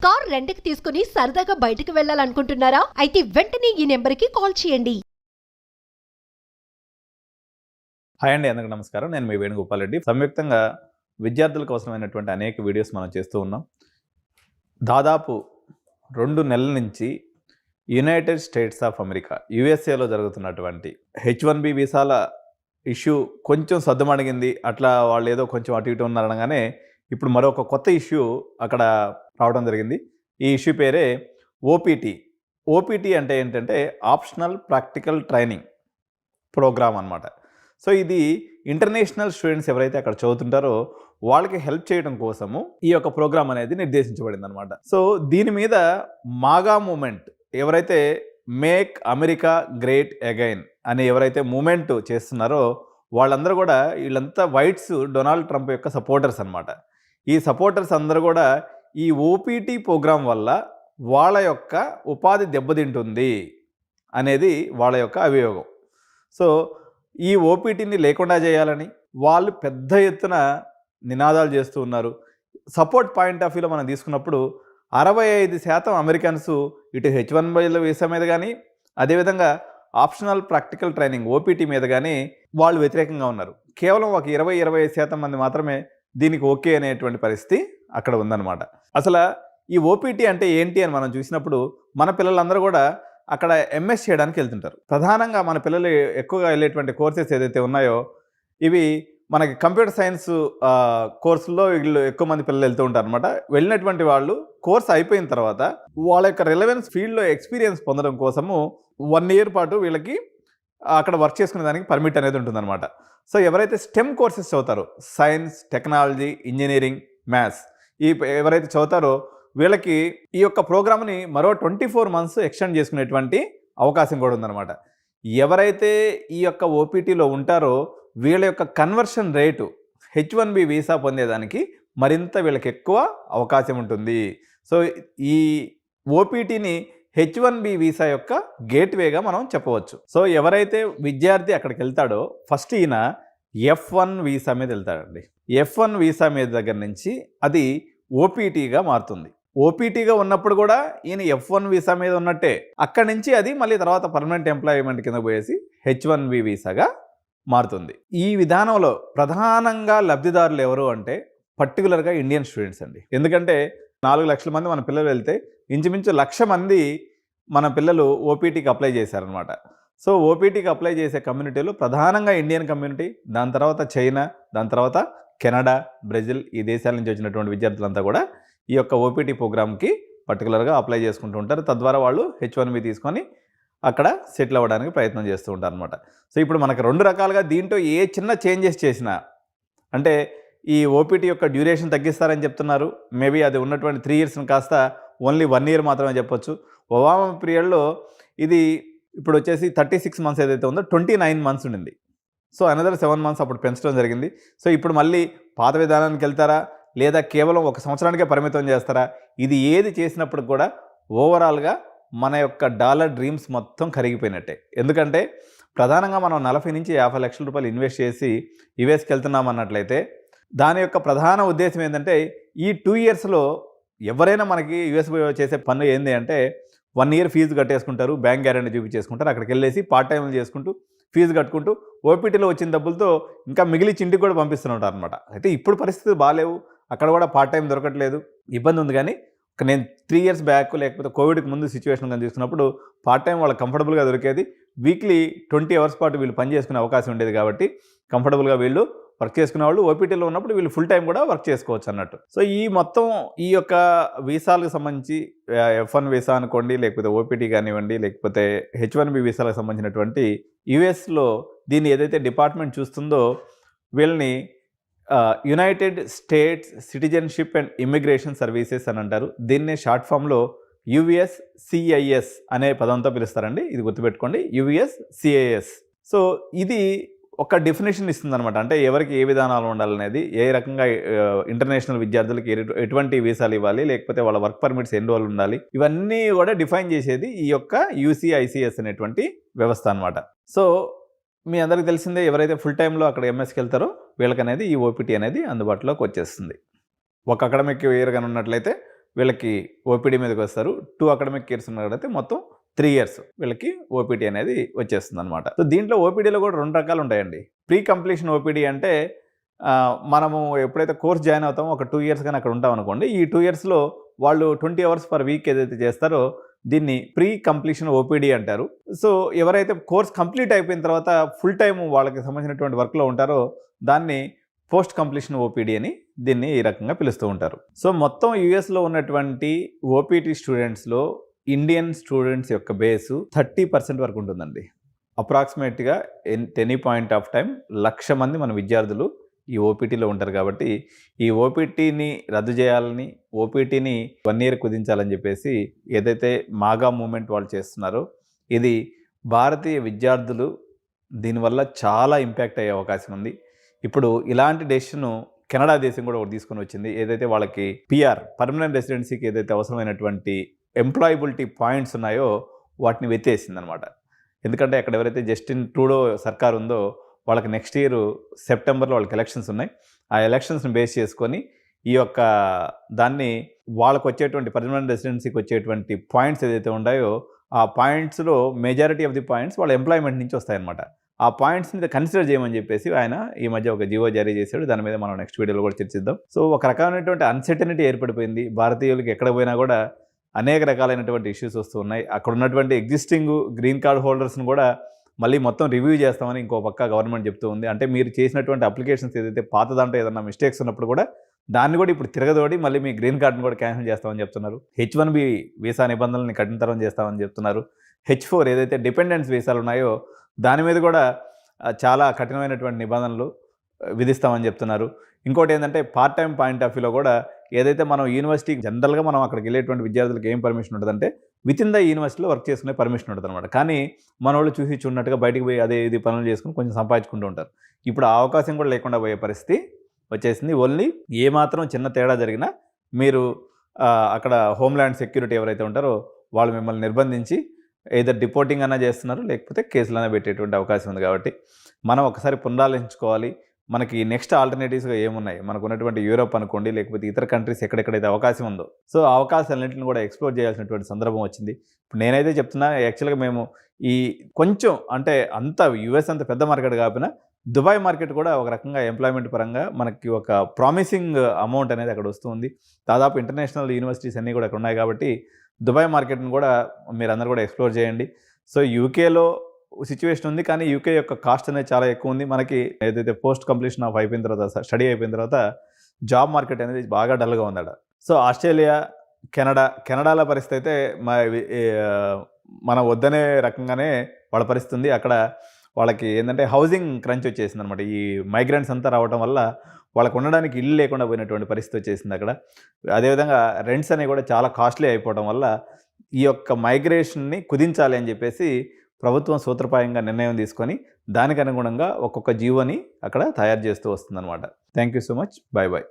Car రెంట్‌కి తీసుకుని సరదాగా బయటికి వెళ్ళాలనుకుంటున్నారా? అయితే వెంటనే ఈ నెంబర్‌కి కాల్ చేయండి. హాయ్ అండి, అందరికీ నమస్కారం. నేను మీ వేణుగోపాల్ రెడ్డి. సంయుక్తంగా విద్యార్థులకు అవసరమైనటువంటి అనేక వీడియోస్ మనం చేస్తూ ఉన్నాం. దాదాపు 2 నెలల నుంచి యునైటెడ్ స్టేట్స్ ఆఫ్ అమెరికా యుఎస్ఏలో జరుగుతున్నటువంటి H1B వీసాల ఇష్యూ కొంచెం సద్దుమణిగింది. అట్లా వాళ్ళు ఏదో కొంచెం అటు ఇటు ఉన్నారనగానే ఇప్పుడు మరొక కొత్త ఇష్యూ అక్కడ రావడం జరిగింది. ఈ ఇష్యూ పేరే ఓపీటీ. ఓపీటీ అంటే ఏంటంటే ఆప్షనల్ ప్రాక్టికల్ ట్రైనింగ్ ప్రోగ్రామ్ అన్నమాట. సో ఇది ఇంటర్నేషనల్ స్టూడెంట్స్ ఎవరైతే అక్కడ చదువుతుంటారో వాళ్ళకి హెల్ప్ చేయడం కోసము ఈ యొక్క ప్రోగ్రామ్ అనేది నిర్దేశించబడింది అనమాట. సో దీని మీద మాగా మూమెంట్ ఎవరైతే మేక్ అమెరికా గ్రేట్ అగైన్ అని ఎవరైతే మూమెంట్ చేస్తున్నారో వాళ్ళందరూ కూడా వీళ్ళంతా వైట్స్ డొనాల్డ్ ట్రంప్ యొక్క సపోర్టర్స్ అనమాట. ఈ సపోర్టర్స్ అందరూ కూడా ఈ ఓపీటీ ప్రోగ్రాం వల్ల వాళ్ళ యొక్క ఉపాధి దెబ్బతింటుంది అనేది వాళ్ళ యొక్క అభియోగం. సో ఈ ఓపీటీని లేకుండా చేయాలని వాళ్ళు పెద్ద ఎత్తున నినాదాలు చేస్తూ ఉన్నారు. సపోర్ట్ పాయింట్ ఆఫ్ వ్యూలో మనం తీసుకున్నప్పుడు 65% అమెరికన్స్ ఇటు H1B వీసా మీద కానీ అదేవిధంగా ఆప్షనల్ ప్రాక్టికల్ ట్రైనింగ్ ఓపీటీ మీద కానీ వాళ్ళు వ్యతిరేకంగా ఉన్నారు. కేవలం ఒక 20-25% మంది మాత్రమే దీనికి ఓకే అనేటువంటి పరిస్థితి అక్కడ ఉందన్నమాట. అసలు ఈ ఓపీటీ అంటే ఏంటి అని మనం చూసినప్పుడు మన పిల్లలందరూ కూడా అక్కడ ఎంఎస్ చేయడానికి వెళ్తుంటారు. ప్రధానంగా మన పిల్లలు ఎక్కువగా వెళ్ళేటువంటి కోర్సెస్ ఏదైతే ఉన్నాయో ఇవి మనకి కంప్యూటర్ సైన్స్ కోర్సుల్లో వీళ్ళు ఎక్కువ మంది పిల్లలు వెళ్తూ ఉంటారు అనమాట. వెళ్ళినటువంటి వాళ్ళు కోర్స్ అయిపోయిన తర్వాత వాళ్ళ యొక్క రిలవెన్స్ ఫీల్డ్లో ఎక్స్పీరియన్స్ పొందడం కోసము 1 year పాటు వీళ్ళకి అక్కడ వర్క్ చేసుకునే దానికి పర్మిట్ అనేది ఉంటుందన్నమాట. సో ఎవరైతే స్టెమ్ కోర్సెస్ చదువుతారో సైన్స్, టెక్నాలజీ, ఇంజనీరింగ్, మ్యాథ్స్ ఎవరైతే చదువుతారో వీళ్ళకి ఈ యొక్క ప్రోగ్రామ్ని మరో 24 months ఎక్స్టెండ్ చేసుకునేటువంటి అవకాశం కూడా ఉందన్నమాట. ఎవరైతే ఈ యొక్క ఓపీటీలో ఉంటారో వీళ్ళ యొక్క కన్వర్షన్ రేటు H1B వీసా పొందేదానికి మరింత వీళ్ళకి ఎక్కువ అవకాశం ఉంటుంది. సో ఈ ఓపీటీని H1B వీసా యొక్క గేట్వేగా మనం చెప్పవచ్చు. సో ఎవరైతే విద్యార్థి అక్కడికి వెళ్తాడో ఫస్ట్ ఈయన F1 వీసా మీద వెళ్తాడండి. F1 వీసా మీద దగ్గర నుంచి అది ఓపీటీగా మారుతుంది. ఓపీటీగా ఉన్నప్పుడు కూడా ఈయన F1 వీసా మీద ఉన్నట్టే. అక్కడి నుంచి అది మళ్ళీ తర్వాత పర్మనెంట్ ఎంప్లాయ్మెంట్ కింద పోయేసి H1B వీసాగా మారుతుంది. ఈ విధానంలో ప్రధానంగా లబ్ధిదారులు ఎవరు అంటే పర్టికులర్గా ఇండియన్ స్టూడెంట్స్ అండి. ఎందుకంటే 4 లక్షల మంది మన పిల్లలు వెళ్తే ఇంచుమించు 1,00,000 మంది మన పిల్లలు ఓపీటీకి అప్లై చేశారనమాట. సో ఓపీటీకి అప్లై చేసే కమ్యూనిటీలు ప్రధానంగా ఇండియన్ కమ్యూనిటీ, దాని తర్వాత చైనా, దాని తర్వాత కెనడా, బ్రెజిల్ ఈ దేశాల నుంచి వచ్చినటువంటి విద్యార్థులంతా కూడా ఈ యొక్క ఓపీటీ ప్రోగ్రామ్కి పర్టికులర్గా అప్లై చేసుకుంటూ ఉంటారు. తద్వారా వాళ్ళు H1B తీసుకొని అక్కడ సెటిల్ అవ్వడానికి ప్రయత్నం చేస్తూ ఉంటారు అనమాట. సో ఇప్పుడు మనకు 2 రకాలుగా దీంట్లో ఏ చిన్న చేంజెస్ చేసినా అంటే ఈ ఓపీటీ యొక్క డ్యూరేషన్ తగ్గిస్తారని చెప్తున్నారు. మేబీ అది ఉన్నటువంటి 3 years కాస్త ఓన్లీ 1 year మాత్రమే చెప్పొచ్చు. ఒబామా పీరియడ్లో ఇది ఇప్పుడు వచ్చేసి 36 months ఏదైతే ఉందో 29 months ఉండింది. సో అనదర్ 7 months అప్పుడు పెంచడం జరిగింది. సో ఇప్పుడు మళ్ళీ పాత విధానానికి వెళ్తారా లేదా కేవలం 1 సంవత్సరానికే పరిమితం చేస్తారా? ఇది ఏది చేసినప్పుడు కూడా ఓవరాల్గా మన యొక్క డాలర్ డ్రీమ్స్ మొత్తం కరిగిపోయినట్టే. ఎందుకంటే ప్రధానంగా మనం 40 నుంచి 50 లక్షల రూపాయలు ఇన్వెస్ట్ చేసి యుఎస్కి వెళ్తున్నాం అన్నట్లయితే దాని యొక్క ప్రధాన ఉద్దేశం ఏంటంటే ఈ 2 yearsలో ఎవరైనా మనకి యుఎస్ చేసే పన్ను ఏంది అంటే 1 year ఫీజు కట్టేసుకుంటారు, బ్యాంక్ గ్యారెంటీ చూపించేసుకుంటారు, అక్కడికి వెళ్ళేసి పార్ట్ టైంలు చేసుకుంటూ ఫీజు కట్టుకుంటూ ఓపీటీలో వచ్చిన డబ్బులతో ఇంకా మిగిలిచి ఇంటికి కూడా పంపిస్తూ ఉంటారు అనమాట. అయితే ఇప్పుడు పరిస్థితులు బాగాలేవు, అక్కడ కూడా పార్ట్ టైం దొరకట్లేదు, ఇబ్బంది ఉంది. కానీ నేను 3 years బ్యాక్ లేకపోతే కోవిడ్కి ముందు సిచ్యువేషన్ కానీ తీసుకున్నప్పుడు పార్ట్ టైం వాళ్ళకి కంఫర్టబుల్గా దొరికేది. వీక్లీ 20 hours పాటు వీళ్ళు పని చేసుకునే అవకాశం ఉండేది కాబట్టి కంఫర్టబుల్గా వీళ్ళు వర్క్ చేసుకునే వాళ్ళు ఓపీటీలో ఉన్నప్పుడు వీళ్ళు ఫుల్ టైం కూడా వర్క్ చేసుకోవచ్చు అన్నట్టు. సో ఈ మొత్తం ఈ యొక్క వీసాలకు సంబంధించి F1 వీసా అనుకోండి, లేకపోతే ఓపీటీ కానివ్వండి, లేకపోతే H1B వీసాలకు సంబంధించినటువంటి యుఎస్లో దీన్ని ఏదైతే డిపార్ట్మెంట్ చూస్తుందో వీళ్ళని United states citizenship and immigration services అని అంటారు. దీన్నే షార్ట్ ఫామ్లో USCIS అనే పదంతో పిలుస్తారండి. ఇది గుర్తుపెట్టుకోండి, USCIS. సో ఇది ఒక డెఫినేషన్ ఇస్తుందన్నమాట. అంటే ఎవరికి ఏ విధానాలు ఉండాలనేది, ఏ రకంగా ఇంటర్నేషనల్ విద్యార్థులకి ఎటువంటి వీసాలు ఇవ్వాలి, లేకపోతే వాళ్ళ వర్క్ పర్మిట్స్ ఎన్ని రోజులు ఉండాలి, ఇవన్నీ కూడా డిఫైన్ చేసేది ఈ యొక్క UCICS అనేటువంటి వ్యవస్థ అనమాట. సో మీ అందరికీ తెలిసిందే, ఎవరైతే ఫుల్ టైంలో అక్కడ ఎంఎస్కి వెళ్తారో వీళ్ళకనేది ఈ ఓపీటీ అనేది అందుబాటులోకి వచ్చేస్తుంది. ఒక అకాడమిక్ ఇయర్ కానీ ఉన్నట్లయితే వీళ్ళకి ఓపీడీ మీదకి వస్తారు. 2 అకాడమిక్ ఇయర్స్ ఉన్నట్లయితే మొత్తం 3 ఇయర్స్ వీళ్ళకి ఓపీడీ అనేది వచ్చేస్తుంది అనమాట. సో దీంట్లో ఓపీడీలో కూడా 2 రకాలు ఉంటాయండి. ప్రీ కంప్లీషన్ ఓపీడీ అంటే మనము ఎప్పుడైతే కోర్స్ జాయిన్ అవుతామో ఒక 2 ఇయర్స్ కానీ అక్కడ ఉంటాం అనుకోండి. ఈ 2 ఇయర్స్లో వాళ్ళు 20 అవర్స్ పర్ వీక్ ఏదైతే చేస్తారో దీన్ని ప్రీ కంప్లీషన్ ఓపీడీ అంటారు. సో ఎవరైతే కోర్స్ కంప్లీట్ అయిపోయిన తర్వాత ఫుల్ టైం వాళ్ళకి సంబంధించినటువంటి వర్క్లో ఉంటారో దాన్ని పోస్ట్ కంప్లీషన్ ఓపీడీ అని దీన్ని ఈ రకంగా పిలుస్తూ ఉంటారు. సో మొత్తం యూఎస్లో ఉన్నటువంటి ఓపీటీ స్టూడెంట్స్లో ఇండియన్ స్టూడెంట్స్ యొక్క బేసు 30% వరకు ఉంటుందండి. అప్రాక్సిమేట్గా ఎనీ పాయింట్ ఆఫ్ టైం 1,00,000 మంది మన విద్యార్థులు ఈ ఓపీటీలో ఉంటారు. కాబట్టి ఈ ఓపీటీని రద్దు చేయాలని, ఓపీటీని 1 ఇయర్ కుదించాలని చెప్పేసి ఏదైతే మాగా మూమెంట్ వాళ్ళు చేస్తున్నారో ఇది భారతీయ విద్యార్థులు దీనివల్ల చాలా ఇంపాక్ట్ అయ్యే అవకాశం ఉంది. ఇప్పుడు ఇలాంటి డెసిషను కెనడా దేశం కూడా ఒకటి తీసుకొని వచ్చింది. ఏదైతే వాళ్ళకి పిఆర్ పర్మనెంట్ రెసిడెన్సీకి ఏదైతే అవసరమైనటువంటి ఎంప్లాయబిలిటీ పాయింట్స్ ఉన్నాయో వాటిని వెత్తేసింది అనమాట. ఎందుకంటే అక్కడ ఎవరైతే జస్టిన్ ట్రూడో సర్కార్ ఉందో వాళ్ళకి నెక్స్ట్ ఇయర్ సెప్టెంబర్లో వాళ్ళకి ఎలక్షన్స్ ఉన్నాయి. ఆ ఎలక్షన్స్ని బేస్ చేసుకొని ఈ యొక్క దాన్ని వాళ్ళకు వచ్చేటువంటి పర్మనెంట్ రెసిడెన్సీకి వచ్చేటువంటి పాయింట్స్ ఏదైతే ఉన్నాయో ఆ పాయింట్స్లో మెజారిటీ ఆఫ్ ది పాయింట్స్ వాళ్ళ ఎంప్లాయ్మెంట్ నుంచి వస్తాయన్నమాట. ఆ పాయింట్స్ని కన్సిడర్ చేయమని చెప్పేసి ఆయన ఈ మధ్య ఒక జీవో జారీ చేశాడు. దాని మీద మనం నెక్స్ట్ వీడియోలో కూడా చర్చిద్దాం. సో ఒక రకమైనటువంటి అన్సర్టనిటీ ఏర్పడిపోయింది. భారతీయులకి ఎక్కడ పోయినా కూడా అనేక రకాలైనటువంటి ఇష్యూస్ వస్తూ ఉన్నాయి. అక్కడ ఉన్నటువంటి ఎగ్జిస్టింగ్ గ్రీన్ కార్డ్ హోల్డర్స్ని కూడా మళ్ళీ మొత్తం రివ్యూ చేస్తామని ఇంకో పక్క గవర్నమెంట్ చెప్తూ ఉంది. అంటే మీరు చేసినటువంటి అప్లికేషన్స్ ఏదైతే పాత దాంట్లో ఏదైనా మిస్టేక్స్ ఉన్నప్పుడు కూడా దాన్ని కూడా ఇప్పుడు తిరగదోడి మళ్ళీ మీ గ్రీన్ కార్డుని కూడా క్యాన్సిల్ చేస్తామని చెప్తున్నారు. H1B వీసా నిబంధనల్ని కఠినతరం చేస్తామని చెప్తున్నారు. H4 ఏదైతే డిపెండెన్స్ వీసాలు ఉన్నాయో దాని మీద కూడా చాలా కఠినమైనటువంటి నిబంధనలు విధిస్తామని చెప్తున్నారు. ఇంకోటి ఏంటంటే పార్ట్ టైం పాయింట్ ఆఫ్ వ్యూలో కూడా ఏదైతే మనం యూనివర్సిటీ జనరల్గా మనం అక్కడికి వెళ్ళేటువంటి విద్యార్థులకు ఏం పర్మిషన్ ఉంటుందంటే విత్ ఇన్ ద యూనివర్సిటీలో వర్క్ చేసుకునే పర్మిషన్ ఉంటుంది అనమాట. కానీ మన వాళ్ళు చూసి చూడనట్టుగా బయటికి పోయి అదే ఇది పనులు చేసుకుని కొంచెం సంపాదించుకుంటూ ఉంటారు. ఇప్పుడు ఆ అవకాశం కూడా లేకుండా పోయే పరిస్థితి వచ్చేసింది. ఓన్లీ ఏమాత్రం చిన్న తేడా జరిగినా మీరు అక్కడ హోమ్ల్యాండ్ సెక్యూరిటీ ఎవరైతే ఉంటారో వాళ్ళు మిమ్మల్ని నిర్బంధించి ఏదర్ డిపోర్టింగ్ అన్నా చేస్తున్నారు, లేకపోతే కేసులైనా పెట్టేటువంటి అవకాశం ఉంది. కాబట్టి మనం ఒకసారి పునరాలోచించుకోవాలి. మనకి నెక్స్ట్ ఆల్టర్నేటివ్స్గా ఏమున్నాయి, మనకు ఉన్నటువంటి యూరోప్ అనుకోండి, లేకపోతే ఇతర కంట్రీస్ ఎక్కడెక్కడైతే అవకాశం ఉందో సో ఆ అవకాశాలన్నింటిని కూడా ఎక్స్ప్లోర్ చేయాల్సినటువంటి సందర్భం వచ్చింది. ఇప్పుడు నేనైతే చెప్తున్నా, యాక్చువల్గా మేము ఈ కొంచెం అంటే అంత యుఎస్ అంత పెద్ద మార్కెట్ కాకపోయినా దుబాయ్ మార్కెట్ కూడా ఒక రకంగా ఎంప్లాయ్మెంట్ పరంగా మనకి ఒక ప్రామిసింగ్ అమౌంట్ అనేది అక్కడ వస్తుంది. దాదాపు ఇంటర్నేషనల్ యూనివర్సిటీస్ అన్నీ కూడా అక్కడ ఉన్నాయి. కాబట్టి దుబాయ్ మార్కెట్ని కూడా మీరు అందరూ కూడా ఎక్స్ప్లోర్ చేయండి. సో యూకేలో సిచ్యువేషన్ ఉంది, కానీ యూకే యొక్క కాస్ట్ అనేది చాలా ఎక్కువ ఉంది. మనకి ఏదైతే పోస్ట్ కంప్లీషన్ ఆఫ్ అయిపోయిన తర్వాత స్టడీ అయిపోయిన తర్వాత జాబ్ మార్కెట్ అనేది బాగా డల్గా ఉందట. సో ఆస్ట్రేలియా, కెనడాల పరిస్థితి అయితే మన వద్దనే రకంగానే వాళ్ళ పరిస్థితి ఉంది. అక్కడ వాళ్ళకి ఏంటంటే హౌసింగ్ క్రంచ్ వచ్చేసింది అనమాట. ఈ మైగ్రెంట్స్ అంతా రావడం వల్ల వాళ్ళకు ఉండడానికి ఇల్లు లేకుండా పోయినటువంటి పరిస్థితి వచ్చేసింది అక్కడ. అదేవిధంగా రెంట్స్ అనేవి కూడా చాలా కాస్ట్లీ అయిపోవడం వల్ల ఈ యొక్క మైగ్రేషన్ని కుదించాలి అని చెప్పేసి ప్రభుత్వం సూత్రప్రాయంగా నిర్ణయం తీసుకొని దానికి అనుగుణంగా ఒక్కొక్క జీవోని అక్కడ తయారు చేస్తూ వస్తుందన్నమాట. Thank you so much. Bye bye.